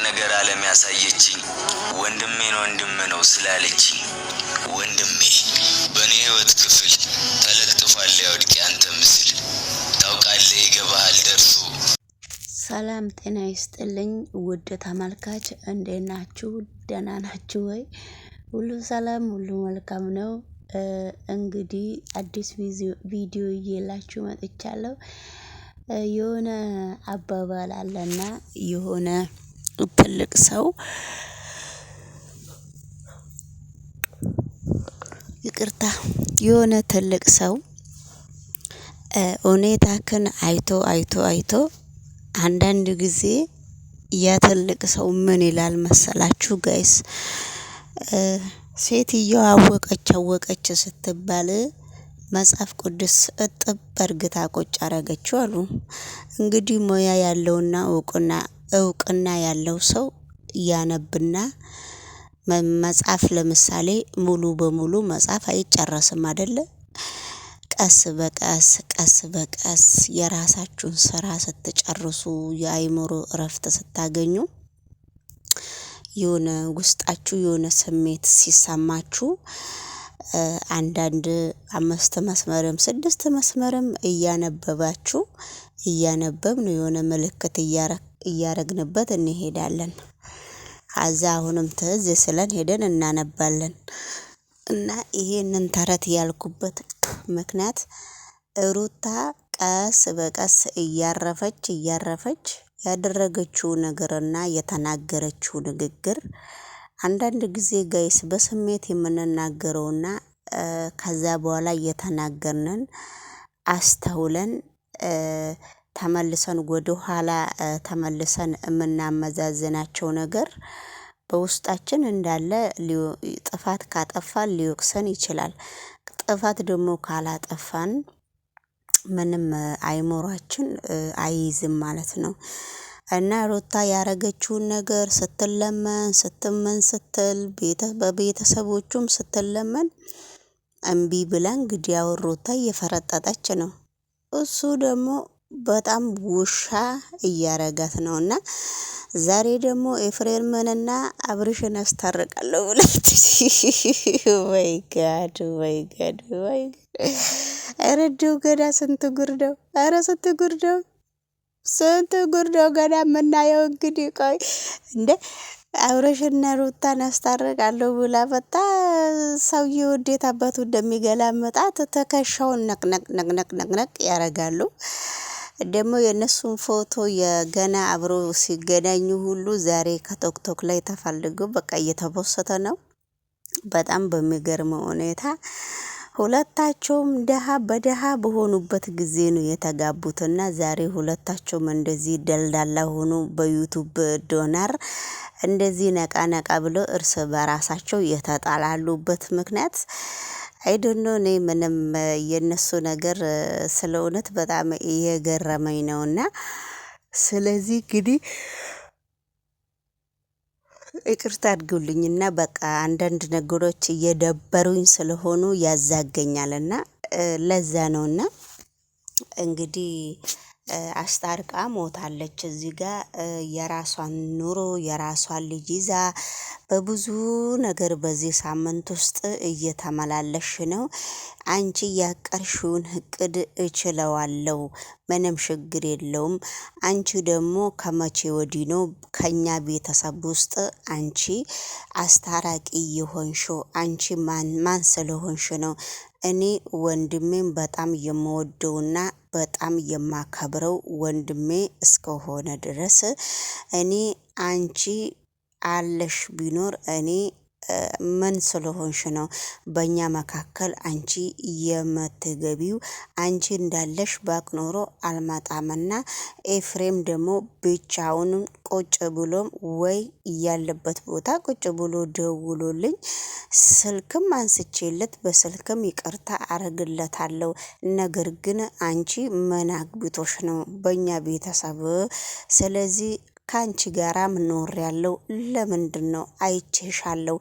ነገር ዓለም ያሳየችኝ ወንድሜን ወንድም ነው ስላለችኝ ወንድሜ በኔ ህይወት ክፍል ተለጥፏል ያውድቅ ያንተ ምስል ታውቃለህ ይገባሃል ደርሶ። ሰላም ጤና ይስጥልኝ ውድ ተመልካች እንዴት ናችሁ? ደህና ናችሁ ወይ? ሁሉ ሰላም ሁሉ መልካም ነው። እንግዲህ አዲስ ቪዲዮ እየላችሁ መጥቻለሁ። የሆነ አባባል አለና የሆነ ትልቅ ሰው የሆነ ትልቅ ሰው ሁኔታክን አይቶ አንዳንድ ጊዜ ያ ትልቅ ሰው ምን ይላል መሰላችሁ ጋይስ? ሴትየዋ አወቀች ስትባል መጽሐፍ ቅዱስ እጥብ በርግታ ቁጭ አረገችው አሉ። እንግዲህ ሙያ ያለውና እውቅና ያለው ሰው ያነብና መጽሐፍ ለምሳሌ ሙሉ በሙሉ መጽሐፍ አይጨረስም አይደለ? ቀስ በቀስ የራሳችሁን ስራ ስትጨርሱ የአይምሮ እረፍት ስታገኙ የሆነ ውስጣችሁ የሆነ ስሜት ሲሰማችሁ አንዳንድ 5 መስመርም 6 መስመርም እያነበብን የሆነ ምልክት እያረግንበት እንሄዳለን። ከዛ አሁንም ትዝ ስለን ሄደን እናነባለን። እና ይሄንን ተረት ያልኩበት ምክንያት ሩታ ቀስ በቀስ እያረፈች ያደረገችው ነገርና የተናገረችው ንግግር አንዳንድ ጊዜ ጋይስ በስሜት የምንናገረውና ከዛ በኋላ እየተናገርንን አስተውለን ተመልሰን ወደ ኋላ ተመልሰን የምናመዛዝናቸው ነገር በውስጣችን እንዳለ ጥፋት ካጠፋን ሊወቅሰን ይችላል። ጥፋት ደግሞ ካላጠፋን ምንም አይምሯችን አይይዝም ማለት ነው። እና ሩታ ያረገችውን ነገር ስትለመን ስትል በቤተሰቦቹም ስትለመን እምቢ ብላ እንግዲህ ያው ሩታ እየፈረጠጠች ነው። እሱ ደግሞ በጣም ውሻ እያረጋት ነውና ዛሬ ደግሞ ኤፍሬምንና አብርሽን አስታርቃለሁ ብላለች። ወይ ጋድ ረዲው ገዳ ስንት ጉድ ነው! ኧረ ስንት ጉድ ነው ገና የምናየው። እንግዲህ ቆይ እንደ አብርሽና ሩታን አስታርቃለሁ ብላ መጣ። ሰውዬው እንዴት አባቱ እንደሚገላምጣት ትከሻውን ነቅነቅ ያረጋሉ። ደግሞ የእነሱን ፎቶ የገና አብሮ ሲገናኙ ሁሉ ዛሬ ከቶክቶክ ላይ ተፈልጎ በቃ እየተፖሰተ ነው። በጣም በሚገርም ሁኔታ ሁለታቸውም ደሃ በሆኑበት ጊዜ ነው የተጋቡትና ዛሬ ሁለታቸውም እንደዚህ ደልዳላ ሆኖ በዩቱብ ዶናር እንደዚህ ነቃ ብሎ እርስ በራሳቸው የተጣላሉበት ምክንያት አይዶኖ እኔ ምንም የነሱ ነገር ስለ እውነት በጣም እየገረመኝ ነውና ስለዚህ እንግዲህ ይቅርታ አድርጉልኝና በቃ አንዳንድ ነገሮች እየደበሩኝ ስለሆኑ ያዛገኛልና ለዛ ነውና እንግዲህ አስታርቃ ሞታለች። እዚህ ጋር የራሷን ኑሮ የራሷን ልጅ ይዛ በብዙ ነገር በዚህ ሳምንት ውስጥ እየተመላለሽ ነው። አንቺ ያቀርሽውን እቅድ እችለዋለሁ፣ ምንም ችግር የለውም። አንቺ ደግሞ ከመቼ ወዲህ ነው ከኛ ቤተሰብ ውስጥ አንቺ አስታራቂ የሆንሽው? አንቺ ማን ስለሆንሽ ነው? እኔ ወንድሜን በጣም የምወደውና በጣም የማከብረው ወንድሜ እስከሆነ ድረስ እኔ አንቺ አለሽ ቢኖር እኔ ምን ስለሆንሽ ነው በእኛ መካከል አንቺ የምትገቢው? አንቺ እንዳለሽ ባቅ ኖሮ አልመጣምና ኤፍሬም ደግሞ ብቻውንም ቁጭ ብሎም ወይ ያለበት ቦታ ቁጭ ብሎ ደውሎልኝ ስልክም አንስቼለት በስልክም ይቅርታ አረግለታለሁ። ነገር ግን አንቺ ምን አግብቶሽ ነው በእኛ ቤተሰብ? ስለዚህ ከአንቺ ጋራ ምኖር ያለው ለምንድን ነው? አይቼሻለሁ፣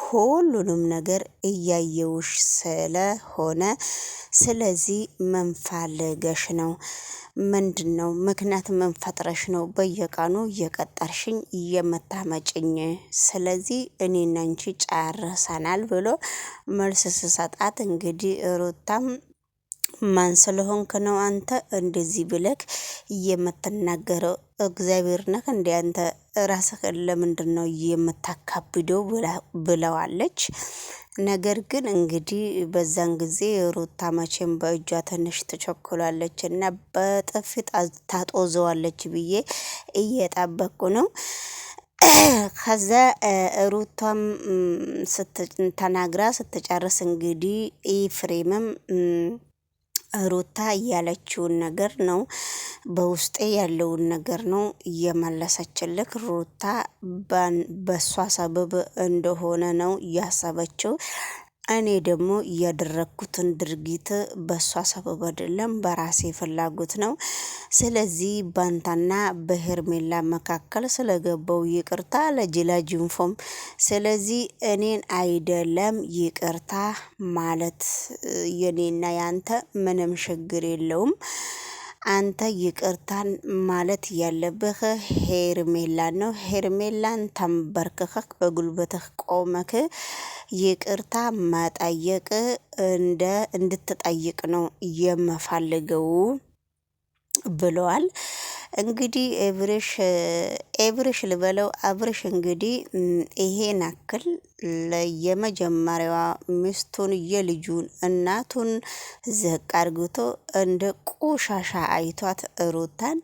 ሁሉንም ነገር እያየውሽ ስለሆነ ስለዚህ መንፋለገሽ ነው? ምንድን ነው ምክንያት መንፈጥረሽ ነው በየቀኑ እየቀጠርሽኝ እየመታመጭኝ? ስለዚህ እኔና አንቺ ጨርሰናል ብሎ መልስ ስሰጣት እንግዲህ ሩታም ማን ስለሆንክ ነው አንተ እንደዚህ ብለክ የምትናገረው? እግዚአብሔር ነህ እንዴ አንተ? ራስህን ለምንድን ነው የምታካብደው? ብለዋለች። ነገር ግን እንግዲህ በዛን ጊዜ ሩታ መቼም በእጇ ትንሽ ትቸኩላለች እና በጥፊ ታጦዘዋለች ብዬ እየጠበቅኩ ነው። ከዛ ሩቷም ተናግራ ስትጨርስ እንግዲህ ኤፍሬምም ሩታ እያለችውን ነገር ነው፣ በውስጤ ያለውን ነገር ነው እየመለሰችልክ። ሩታ በሷ ሰበብ እንደሆነ ነው እያሰበችው። እኔ ደግሞ ያደረኩትን ድርጊት በሷ ሰበብ አይደለም በራሴ ፍላጎት ነው። ስለዚህ ባንታና በሄርሜላ መካከል ስለገባው ይቅርታ ለጅላጅንፎም። ስለዚህ እኔን አይደለም ይቅርታ ማለት የኔና ያንተ ምንም ችግር የለውም። አንተ ይቅርታን ማለት ያለብህ ሄርሜላን ነው። ሄርሜላን ተንበርክከህ በጉልበትህ ቆመክ ይቅርታ መጠየቅ እንድትጠይቅ ነው የምፈልገው ብለዋል። እንግዲህ ኤብርሽ ልበለው አብርሽ እንግዲህ ይሄን አክል የመጀመሪያዋ ሚስቱን የልጁን እናቱን ዘቅ አርግቶ እንደ ቆሻሻ አይቷት ሩታን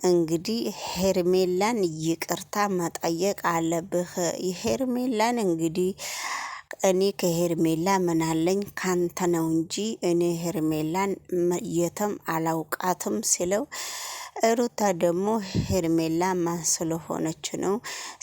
እንግዲህ ሄርሜላን ይቅርታ መጠየቅ አለብህ። ሄርሜላን እንግዲህ እኔ ከሄርሜላ ምን አለኝ ካንተ ነው እንጂ እኔ ሄርሜላን የትም አላውቃትም ሲለው፣ ሩታ ደግሞ ሄርሜላ ማን ስለሆነች ነው?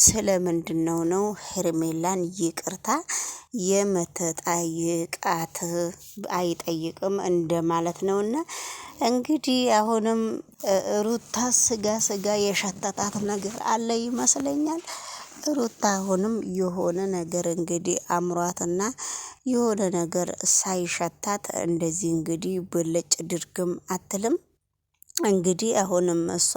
ስለምንድነው ነው ሄርሜላን ይቅርታ የምትጠይቃት? አይጠይቅም እንደማለት ነውና እንግዲህ አሁንም ሩታ ስጋ የሸተታት ነገር አለ ይመስለኛል። ሩታ አሁንም የሆነ ነገር እንግዲህ አምሯትና የሆነ ነገር ሳይሸታት እንደዚህ እንግዲህ ብልጭ ድርግም አትልም። እንግዲህ አሁንም እሷ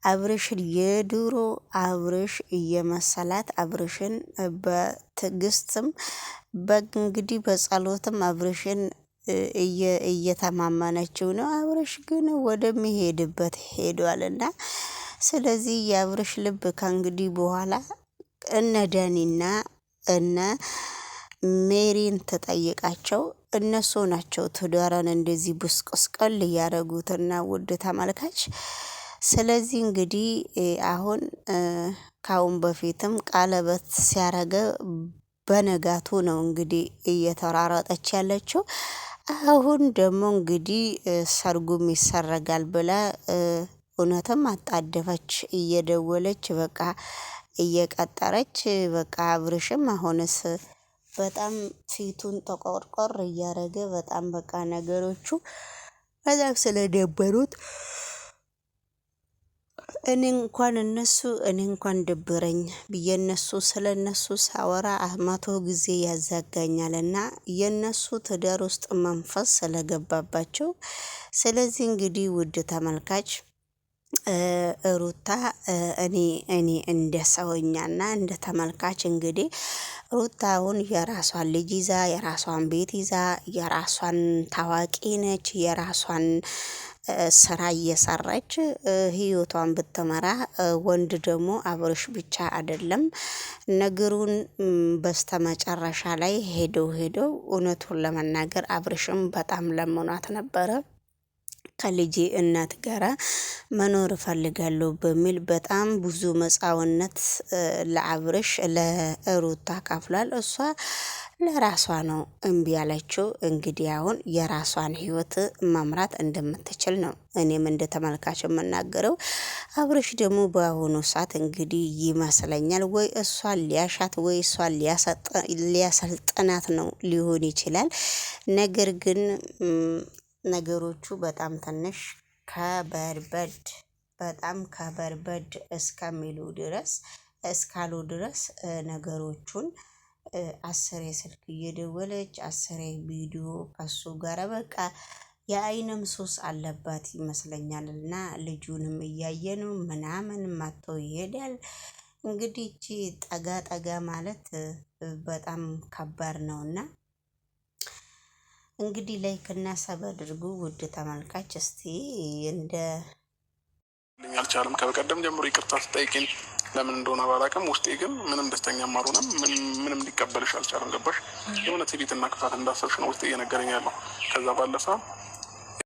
አብርሽን የድሮ አብርሽ እየመሰላት አብርሽን በትዕግስትም እንግዲህ በጸሎትም አብርሽን እየተማመነችው ነው። አብርሽ ግን ወደሚሄድበት ሄዷልና ስለዚህ የአብርሽ ልብ ከእንግዲህ በኋላ እነ ዳኒና እነ ሜሪን ተጠይቃቸው እነሱ ናቸው ትዳርን እንደዚህ ብስቅስቅል እያደረጉትና ውድ ተመልካች። ስለዚህ እንግዲህ አሁን ካሁን በፊትም ቀለበት ሲያረገ በነጋቱ ነው እንግዲህ እየተራራጠች ያለችው። አሁን ደግሞ እንግዲህ ሰርጉም ይሰረጋል ብላ እውነትም አጣደፈች እየደወለች በቃ እየቀጠረች በቃ አብርሽም አሁንስ በጣም ፊቱን ተቆርቆር እያረገ በጣም በቃ ነገሮቹ በጣም ስለደበሩት እኔ እንኳን ደበረኝ ብዬ ስለነሱ ሳወራ መቶ ጊዜ ያዛጋኛልና የነሱ ትዳር ውስጥ መንፈስ ስለገባባቸው። ስለዚህ እንግዲህ ውድ ተመልካች ሩታ እኔ እንደ ሰውኛና እንደ ተመልካች እንግዲህ ሩታ አሁን የራሷን ልጅ ይዛ የራሷን ቤት ይዛ የራሷን ታዋቂ ነች፣ የራሷን ስራ እየሰራች ህይወቷን ብትመራ፣ ወንድ ደግሞ አብርሽ ብቻ አይደለም። ነገሩን በስተመጨረሻ ላይ ሄደው እውነቱን ለመናገር አብርሽም በጣም ለምኗት ነበረ። ከልጄ እናት ጋራ መኖር እፈልጋለሁ በሚል በጣም ብዙ መጻውነት ለአብርሽ ለሩታ ካፍሏል። እሷ ለራሷ ነው እምቢ ያለችው። እንግዲህ አሁን የራሷን ህይወት መምራት እንደምትችል ነው እኔም እንደ ተመልካች የምናገረው። አብርሽ ደግሞ በአሁኑ ሰዓት እንግዲህ ይመስለኛል ወይ እሷን ሊያሻት ወይ እሷን ሊያሰልጥናት ነው ሊሆን ይችላል። ነገር ግን ነገሮቹ በጣም ትንሽ ከበድበድ በጣም ከበርበድ እስካሉ ድረስ ነገሮቹን 10 ስልክ እየደወለች 10 ቪዲዮ ከሱ ጋር በቃ የአይንም ሱስ አለባት ይመስለኛል። እና ልጁንም እያየኑ ምናምን ማቶ ይሄዳል። እንግዲህ እቺ ጠጋ ማለት በጣም ከባድ ነውና እንግዲህ ላይክ እና ሰብ አድርጉ ውድ ተመልካች። እስቲ እንደ አልቻለም ከበቀደም ጀምሮ ይቅርታ ስጠይቂን ለምን እንደሆነ ባላውቅም ውስጤ ግን ምንም ደስተኛም አልሆነም። ምንም ሊቀበልሽ አልቻለም። ገባሽ? የሆነ ትዕቢትና ክፋት እንዳሰብሽ ነው ውስጤ እየነገረኝ ያለው። ከዛ ባለፈ